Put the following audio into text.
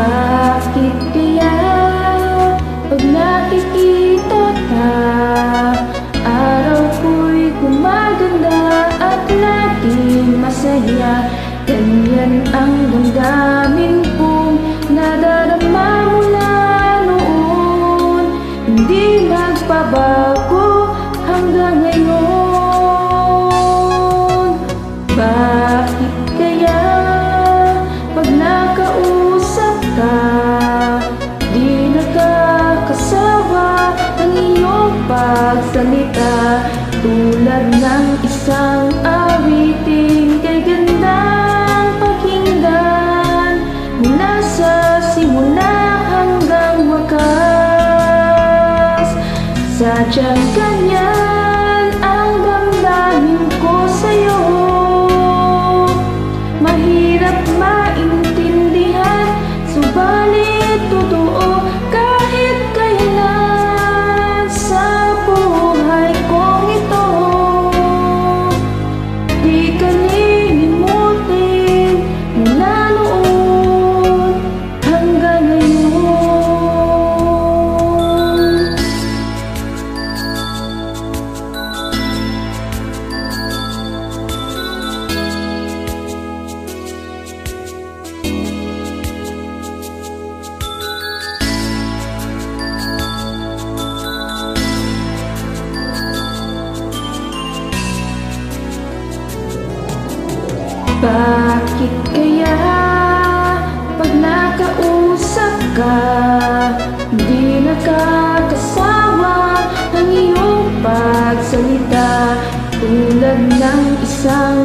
Bakit kaya pag nakikita ka, araw ko'y gumaganda at laging masaya? Ganyan ang damdamin kong nadarama mula noon, hindi nagbabago hanggang ngayon. Bakit kaya pag nakausap ka, di nakakasawa ang iyong pagsalita? Tulad ng isang awiting kay gandang pakinggan, mula sa simula hanggang wakas. Sadyang ganyan ang damdamin ko sa'yo, mahirap maintindihan, subalit totoo kahit kailan sa buhay kong ito. Di ka lilimutin mula noon hanggang ngayon. Bakit kaya pag nakausap ka, di nakakasawa ang iyong pagsalita? Tulad ng isang